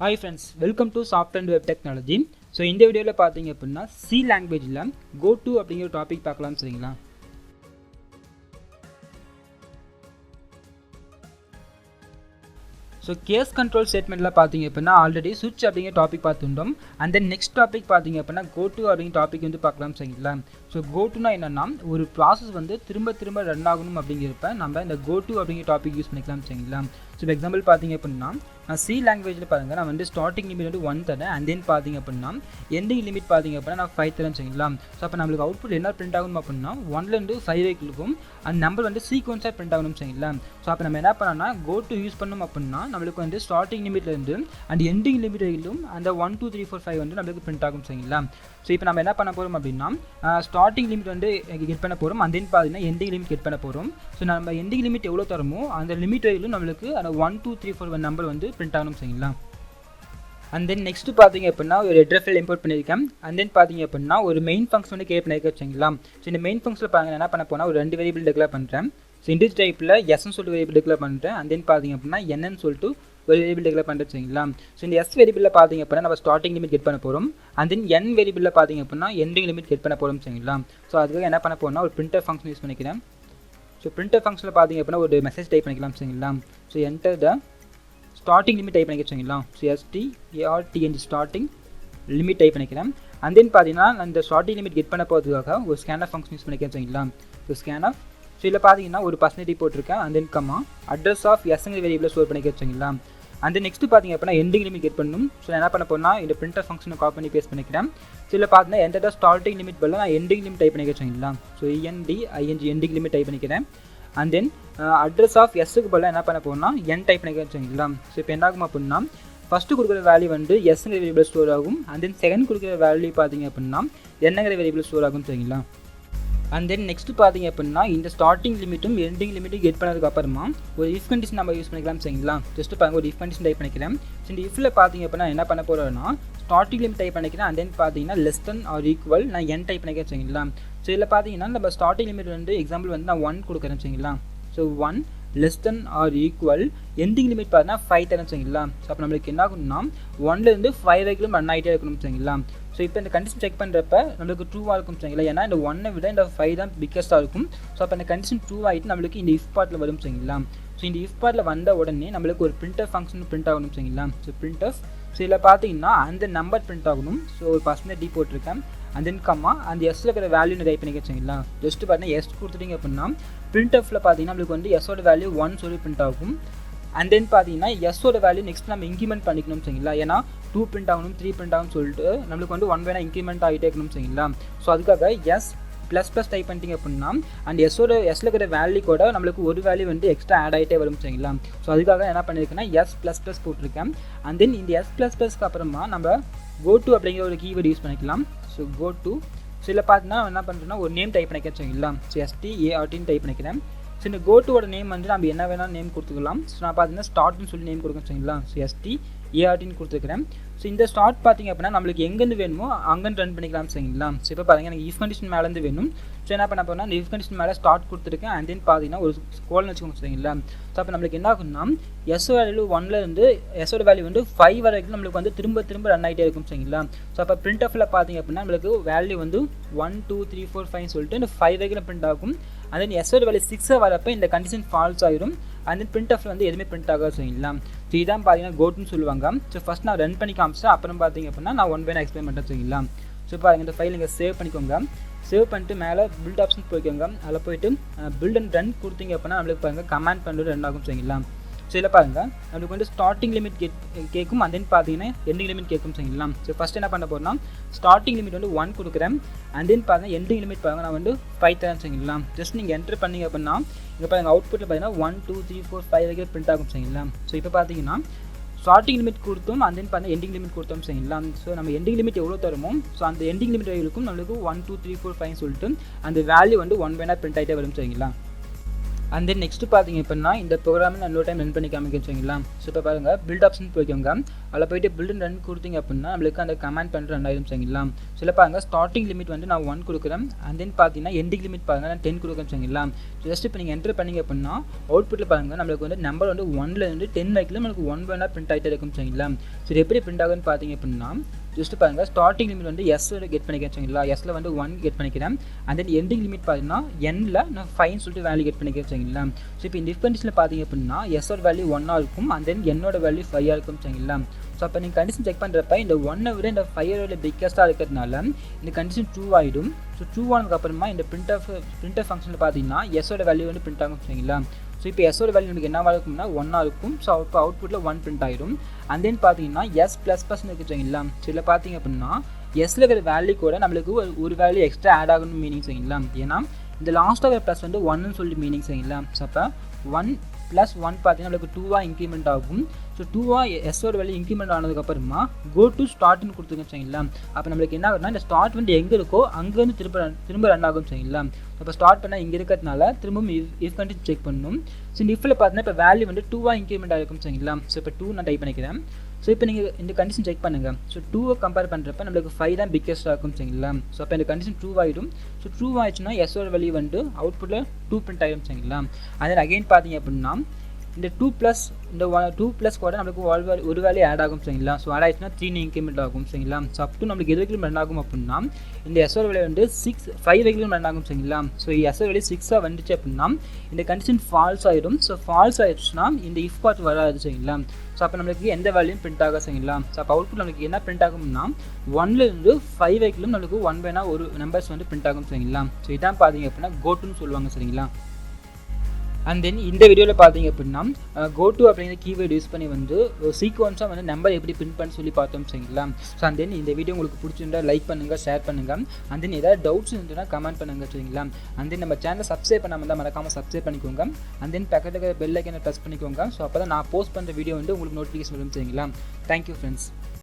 Hi friends, welcome to Software and Web Technology. So இந்த வீடியோல பாத்தீங்க அப்படினா C languageல Goto அப்படிங்கிற டாபிக் பார்க்கலாம் சரிங்களா. So case control statement la பாத்தீங்க அப்படினா ஆல்ரெடி switch அப்படிங்கிற டாபிக் பார்த்துட்டோம். And then next topic பாத்தீங்க அப்படினா Goto அப்படிங்கிற டாபிக் வந்து பார்க்கலாம் சரிங்களா. So Goto னா என்னன்னா ஒரு process வந்து திரும்ப ரன் ஆகணும் அப்படிங்கறப்ப நம்ம இந்த Goto அப்படிங்கிற டாபிக் யூஸ் பண்ணிக்கலாம் சரிங்களா. So for example பாத்தீங்க அப்படினா C languageல பாருங்க நான் வந்து starting limit வந்து 1 தரேன் and then பாத்தீங்க அப்படினா ending limit பாத்தீங்க அப்படினா நான் 5 தரேன் சரிங்களா. So அப்ப நமக்கு அவுட்புட் என்ன பிரிண்ட் ஆகும் அப்படினா 1 ல இருந்து 5 வரைக்கும் இருக்கும். அந்த நம்பர் வந்து சீக்வென்ஸா பிரிண்ட் ஆகணும் சரிங்களா. So அப்ப நம்ம என்ன பண்ணனும்னா Goto யூஸ் பண்ணோம் அப்படினா நமக்கு வந்து starting limitல இருந்து and ending limit வரைக்கும் அந்த 1 2 3 4 5 வந்து நமக்கு பிரிண்ட் ஆகும் சரிங்களா. So இப்போ நம்ம என்ன பண்ண போறோம் அப்படினா starting limit வந்து கெட் பண்ண போறோம் and then பாத்தீங்கன்னா ending limit கெட் பண்ண போறோம். So நம்ம ending limit எவ்வளவு தரமோ அந்த லிமிட் வரைக்கும் நமக்கு அந்த 1 2 3 4 நம்பர் வந்து பிரிண்ட் ஆகணும் சரிங்களா. And then next பாத்தீங்க அப்படினா ஒரு header file import பண்ணிருக்கேன். And then பாத்தீங்க அப்படினா ஒரு main function வந்து கிரியேட் பண்ணிருக்கேன் சரிங்களா. So இந்த main functionல பாருங்க என்ன பண்ண போறேன்னா ஒரு ரெண்டு வேரியபிள் டிக்ளேர் பண்றேன். So integer typeல s ன்னு சொல்லிட்டு வேரியபிள் டிக்ளேர் பண்றேன். And then பாத்தீங்க அப்படினா n ன்னு சொல்லிட்டு ஒரு வேரியபிள் டிக்ளேர் பண்றேன் சரிங்களா. So இந்த s வேரியபிள்ல பாத்தீங்க அப்படினா நம்ம starting limit கெட் பண்ண போறோம். And then n வேரியபிள்ல பாத்தீங்க அப்படினா ending limit கெட் பண்ண போறோம் சரிங்களா. So அதுக்கு என்ன பண்ண போறேன்னா ஒரு printer function யூஸ் பண்ணிக்கிறேன். So printer functionல பாத்தீங்க அப்படினா ஒரு மெசேஜ் டைப் பண்ணிக்கலாம் சரிங்களா. So enter the starting limit type பண்ணிக்க சரிங்களா. So start starting limit type பண்ணிக்கிறேன். And then பாத்தீங்கன்னா அந்த starting limit கெட் பண்ண போறதுக்காக ஒரு scanf function யூஸ் பண்ணிக்கிறேன் சரிங்களா. So scanf so இதுல பாத்தீங்கன்னா ஒரு % போட்டுருக்கேன். And then comma address of s ங்கிற வேரியபிளை ஸ்டோர் பண்ணிக்கிறேன் சரிங்களா. And then next பாத்தீங்க அப்படினா ending limit கெட் பண்ணனும். So நான் என்ன பண்ண போறேன்னா இந்த printer function காப்பி பண்ணி பேஸ்ட் பண்ணிக்கிறேன். So இதுல பாத்தீங்கன்னா enter the starting limit பதிலா நான் ending limit டைப் பண்ணிக்கிறேன் சரிங்களா. So ending limit டைப் பண்ணிக்கிறேன். And then address of s க்கு பதிலா என்ன பண்ண போறேன்னா n டைப் பண்ணிக்கிறேன் சரிங்களா. So இப்போ என்ன ஆகும் அப்படினா ஃபர்ஸ்ட் கொடுக்கிற வேல்யூ வந்து s ங்கிற வேரியபிள் ஸ்டோர் ஆகும். And then செகண்ட் கொடுக்கிற வேல்யூ பாத்தீங்க அப்படினா n ங்கிற வேரியபிள் ஸ்டோர் ஆகும் சரிங்களா. And then next பாத்தீங்க அப்படினா இந்த starting லிமிட்டும் ending லிமிட்டும் கெட் பண்ணதுக்கு அப்புறமா ஒரு if condition நம்ம யூஸ் பண்ணிக்கலாம் சரிங்களா. ஜஸ்ட் பாருங்க ஒரு if condition டைப் பண்ணிக்கிறேன். So இந்த ifல பாத்தீங்க அப்படினா என்ன பண்ண போறேன்னா starting limit டைப் பண்ணிக்கிறேன். And then பாத்தீங்கன்னா less than or equal நான் n டைப் பண்ணிக்கிறேன் சரிங்களா. So இதுல பாத்தீங்கன்னா நம்ம starting limit வந்து எக்ஸாம்பிள் வந்து நான் 1 கொடுக்கிறேன் சரிங்களா. So 1 less than or equal ending limit பாத்தீங்கன்னா 5 தரேன் சரிங்களா. So அப்ப நமக்கு என்ன ஆகும்னா 1 ல இருந்து 5 வரைக்கும் ரன் ஆயிட்டே இருக்கணும் சரிங்களா. So இப்போ இந்த கண்டிஷன் செக் பண்றப்ப நமக்கு ட்ரூவா இருக்கும் சரிங்களா. ஏன்னா இந்த 1 விட இந்த 5 தான் பிக்கஸ்டா இருக்கும். So அப்ப இந்த கண்டிஷன் ட்ரூ ஆயிட்டு நமக்கு இந்த if பார்ட்ல வரும் சரிங்களா. So இந்த if பார்ட்ல வந்த உடனே நமக்கு ஒரு printf ஃபங்க்ஷன் பிரிண்ட் ஆகணும் சரிங்களா. So printf so இதுல பாத்தீங்கன்னா அந்த நம்பர் பிரிண்ட் ஆகணும். So ஒரு % போட்டுருக்கேன். And then comma and s ல இருக்கிற வேல்யூ டைப் பண்ணிக்க சரிங்களா. ஜஸ்ட் பாத்தீங்கன்னா s கொடுத்துட்டீங்க அப்படினா printf ல பாத்தீங்கன்னா நமக்கு வந்து s ஓட வேல்யூ 1 சொல்லி பிரிண்ட் ஆகும். And then பாத்தீங்கன்னா s ஓட வேல்யூ நெக்ஸ்ட் நம்ம இன்கிரிமென்ட் பண்ணிக்கணும் சரிங்களா. ஏனா 2 பிரிண்ட் ஆகணும் 3 பிரிண்ட் ஆகணும் சொல்லிட்டு நமக்கு வந்து 1 வேணா இன்கிரிமென்ட் ஆகிட்டே இருக்கணும் சரிங்களா. சோ அதுக்காக s ++ டைப் பண்ணிட்டீங்க அப்படினா and s ல இருக்கிற வேல்யூ கூட நமக்கு ஒரு வேல்யூ வந்து எக்ஸ்ட்ரா ஆட் ஆயிட்டே வரும் சரிங்களா. சோ அதுக்காக என்ன பண்ணிருக்கேன்னா s++ போட்டுருக்கேன். And then இந்த s++ க்கு அப்புறமா நம்ம Goto அப்படிங்கிற ஒரு கீவேர்ட் யூஸ் பண்ணிக்கலாம். So Goto so இதுல பார்த்தீங்கன்னா என்ன பண்றேன்னா ஒரு நேம் டைப் பண்ணிக்கிறேன் சரிங்களா. So start ன்னு டைப் பண்ணிக்கிறேன். So இந்த Goto ஓட நேம் வந்து நம்ம என்ன வேணா நேம் கொடுத்துக்கலாம். So நான் பார்த்தீங்கன்னா start ன்னு சொல்லி நேம் கொடுக்கறேன் சரிங்களா. So start ன்னு கொடுத்துக்கிறேன். So இந்த ஸ்டார்ட் பாத்தீங்க அப்படினா நமக்கு எங்க இருந்து வேணுமோ அங்க இருந்து ரன் பண்ணிக்கலாம் சரிங்களா. So இப்போ பாருங்க எனக்கு if condition மேல இருந்து வேணும். So என்ன பண்ண போறேன்னா if condition மேல ஸ்டார்ட் கொடுத்திருக்கேன். And then பாத்தீங்கன்னா ஒரு கோலன் வெச்சுக்கோங்க சரிங்களா. So அப்ப நமக்கு என்ன ஆகும்னா s வேல்யூ 1 ல இருந்து s ஓட வேல்யூ வந்து 5 வரைக்கும் நமக்கு வந்து திரும்ப ரன் ஆயிட்டே இருக்கும் சரிங்களா. So அப்ப printf ல பாத்தீங்க அப்படினா நமக்கு வேல்யூ வந்து 1 2 3 4 5 சொல்லிட்டு இந்த 5 வரைக்கும் பிரிண்ட் ஆகும். And then s ஓட வேல்யூ 6 வரப்ப இந்த கண்டிஷன் ஃபால்ஸ் ஆயிடும். And then printf ல வந்து எதுமே பிரிண்ட் ஆகாது சரிங்களா. So இதான் பாத்தீங்கன்னா Goto ன்னு சொல்லுவாங்க. So ஃபர்ஸ்ட் நான் ரன் பண்ணி காமிச்சேன். அப்புறம் பாத்தீங்க அப்படினா நான் ஒன் பை ஒன் எக்ஸ்பிளைன் பண்றேன் சரிங்களா. So பாருங்க இந்த ஃபைல் நீங்க சேவ் பண்ணிக்கோங்க. சேவ் பண்ணிட்டு மேல பில்ட் ஆப்ஷன் போய்க்கோங்க. அதுல போய்ட்டு பில்ட் அண்ட் ரன் கொடுத்தீங்க அப்படினா நமக்கு பாருங்க கமாண்ட் பண்ணி ரன் ஆகும் சரிங்களா. So இதுல பாருங்க நமக்கு வந்து ஸ்டார்டிங் லிமிட் கேக்கும் and then பாத்தீங்கன்னா ending லிமிட் கேக்கும் சரிங்களா. So ஃபர்ஸ்ட் என்ன பண்ண போறேன்னா ஸ்டார்டிங் லிமிட் வந்து 1 கொடுக்கிறேன். And then பாருங்க ending லிமிட் பாருங்க நான் வந்து 5 தரேன் சரிங்களா. ஜஸ்ட் நீங்க என்டர் பண்ணீங்க அப்படினா இங்க பாருங்க அவுட்புட்ல பாத்தீங்கன்னா 1 2 3 4 5 வரைக்கும் பிரிண்ட் ஆகும் சரிங்களா. So இப்போ பாத்தீங்கன்னா ஸ்டார்டிங் லிமிட் கொடுத்தோம் and then பாத்தீங்கன்னா ending லிமிட் கொடுத்தோம் சரிங்களா. So நம்ம ending லிமிட் எவ்வளவு தரமோ so அந்த ending லிமிட் வரைக்கும் நமக்கு 1 2 3 4 5 சொல்லிட்டு அந்த வேல்யூ வந்து 1 பை 1 பிரிண்ட் ஆயிட்டே வரும் சரிங்களா. அண்ட் தென் நெக்ஸ்ட் பார்த்தீங்க அப்படின்னா இந்த ப்ரோக்ராமை நான் இன்னொரு டைம் ரன் பண்ணி காமிக்க சரிங்களா. ஸோ இப்போ பாருங்கள் பில்ட் ஆப்ஷன் போய்க்கோங்க. அதில் போய்ட்டு பில்ட் ரன் கொடுத்தீங்க அப்படின்னா நம்மளுக்கு அந்த கமெண்ட் பண்ணுற 2000 சரிங்களா. சில பாருங்கள் ஸ்டார்டிங் லிமிட் வந்து நான் 1 கொடுக்குறேன். அண்ட் தென் பார்த்தீங்கன்னா எண்டிங் லிமிட் பாருங்கள் நான் 10 கொடுக்குறேன் சரிங்களா. ஸோ ஜஸ்ட் இப்போ நீங்கள் என்டர் பண்ணிங்க அப்படின்னா அவுட்புட்டில் பாருங்கள் நம்மளுக்கு வந்து நம்பர் வந்து 1லேருந்து 10 வரைக்கும் நம்மளுக்கு 1 வேணால் பிரிண்ட் ஆகிட்டே இருக்கும் சரிங்களா. ஸோ இது எப்படி பிரிண்ட் ஆகுன்னு பார்த்தீங்க அப்படின்னா ஜஸ்ட் பாருங்கள் ஸ்டார்டிங் லிமிட் வந்து எஸ் கெட் பண்ணிக்கிறேன் சரிங்களா. எஸ்ல வந்து 1 கெட் பண்ணிக்கிறேன். அண்ட் தென் எண்டிங் லிமிட் பார்த்தீங்கன்னா என்ல நான் 5 சொல்லிட்டு வேல்யூ கெட் பண்ணிக்கிறேன் சரிங்களா. ஸோ இப்போ இந்த டிஃபரன்ஸில் பார்த்தீங்க அப்படின்னா எஸ்ஸோட வேல்யூ 1 இருக்கும். அண்ட் தென் என்னோட வேல்யூ 5 இருக்கும் சரிங்களா. ஸோ அப்போ நீங்கள் கண்டிஷன் செக் பண்ணுறப்ப இந்த 1 விட இந்த 5 பிக்கஸ்ட்டாக இருக்கிறதுனால இந்த கண்டிஷன் ட்ரூ ஆகிடும். ஸோ ட்ரூ ஆனதுக்கப்புறமா இந்த பிரிண்டர் ஃபங்க்ஷனில் பார்த்தீங்கன்னா எஸ்ஸோட வேல்யூ வந்து பிரிண்ட் ஆகும் சரிங்களா. ஸோ இப்போ எஸ்ஸோட வேல்யூ எனக்கு என்னவாக இருக்கும்னா 1 இருக்கும். ஸோ இப்போ அவுட்புட்டில் 1 பிரிண்ட் ஆகிடும். அண்ட் தென் பார்த்தீங்கன்னா எஸ் ப்ளஸ் இருக்குது சரிங்களா. ஸோ இதில் பார்த்தீங்க அப்படின்னா எஸ்ல இருக்கிற வேல்யூ கூட நம்மளுக்கு ஒரு வேல்யூ எக்ஸ்ட்ரா ஆட் ஆகணும்னு மீனிங் சரிங்களா. ஏன்னா இந்த லாஸ்ட்டாக ப்ளஸ் வந்து 1ன்னு சொல்லிட்டு மீனிங் சரிங்களா. ஸோ அப்போ 1 + 1 பார்த்தீங்கன்னா நம்மளுக்கு 2 இன்க்ரிமெண்ட் ஆகும். ஸோ 2 எஸ்ஸோட வேல்யூ இன்க்ரிமெண்ட் ஆனதுக்கப்புறமா கோ டு ஸ்டார்ட்னு கொடுத்துருக்கேன் சரிங்களா. அப்போ நம்மளுக்கு என்ன ஆகுதுன்னா இந்த ஸ்டார்ட் வந்து எங்கே இருக்கோ அங்கேருந்து திரும்ப ரன் ஆகும் சரிங்களா. இப்போ ஸ்டார்ட் பண்ணால் இங்கே இருக்கிறதுனால திரும்பவும் இஃப் கண்டிஷன் செக் பண்ணணும். ஸோ இந்த இஃபில் பார்த்தீங்கன்னா இப்போ வேல்யூ வந்து 2 இன்க்ரிமெண்ட் ஆகிருக்கும் சரிங்களா. ஸோ இப்போ 2 நான் டைப் பண்ணிக்கிறேன். ஸோ இப்போ நீங்கள் இந்த கண்டிஷன் செக் பண்ணுங்கள். ஸோ 2 கம்பேர் பண்ணுறப்ப நம்மளுக்கு 5 தான் பிக்கஸ்ட்டாக இருக்கும் சரிங்களா. ஸோ அப்போ இந்த கண்டிஷன் ட்ரூ ஆகிடும். ஸோ ட்ரூ ஆயிடுச்சுன்னா எஸ்ஸோட வேல்யூ வந்து அவுட்புட்டில் 2 பிரிண்ட் ஆகிடும் சரிங்களா. அதில் அகைன் பார்த்தீங்க அப்படின்னா இந்த 2 கூட நம்மளுக்கு ஒரு வேல்யூ ஆட் ஆகும் சரிங்களா. ஸோ ஆட் ஆகிடுச்சுன்னா 3 இன்க்ரிமெண்ட் ஆகும் சரிங்களா. ஸோ அப் டு நம்மளுக்கு எது வரைக்கும் ரன் ஆகும் அப்படின்னா இந்த எஸ்ஸோட வேல்யூ வந்து 5 வரைக்கும் ரன் ஆகும் சரிங்களா. ஸோ எஸ்ஸோட வேல்யூ 6 வந்துச்சு அப்படின்னா இந்த கண்டிஷன் ஃபால்ஸ் ஆகிடும். ஸோ ஃபால்ஸ் ஆகிடுச்சுன்னா இந்த இஃப் பார்ட் வராது சரிங்களா. ஸோ அப்போ நம்மளுக்கு எந்த வேல்யூயும் பிரிண்ட் ஆகும் சரிங்களா. ஸோ அப்போ அவுட்புட் நம்மளுக்கு என்ன பிரிண்ட் ஆகும்னா 1லேருந்து 5 வரைக்கும் நம்மளுக்கு 1 வேணா ஒரு நம்பர்ஸ் வந்து பிரிண்ட் ஆகும் சரிங்களா. ஸோ இதான் பார்த்தீங்க அப்படின்னா கோட்டுன்னு சொல்லுவாங்க சரிங்களா. அண்ட் தென் இந்த வீடியோவில் பார்த்தீங்க அப்படின்னா கோட்டு அப்படிங்கிற கீவேர்டு யூஸ் பண்ணி வந்து சீக்வன்ஸாக வந்து நம்பர் எப்படி பிரிண்ட் பண்ணி சொல்லி பார்த்தோம் சரிங்களா. ஸோ அண்ட் தென் இந்த வீடியோ உங்களுக்கு பிடிச்சிருந்தா லைக் பண்ணுங்கள், ஷேர் பண்ணுங்கள். அண்ட் தென் ஏதாவது டவுட்ஸ் இருந்ததுன்னா கமெண்ட் பண்ணுங்கள் சரிங்களா. அண்ட் தென் நம்ம சேனலை சப்ஸ்கிரைப் பண்ணாமல் தான் மறக்காமல் சப்ஸ்கிரைப் பண்ணிக்கோங்க. அண்ட் தென் பக்கத்தில் பெல் ஐக்கனை ப்ரெஸ் பண்ணிக்கோங்க. ஸோ அப்போ தான் நான் போஸ்ட் பண்ணுற வீடியோ வந்து உங்களுக்கு நோட்டிஃபிகேஷன் வரும் சரிங்களா. Thank you friends.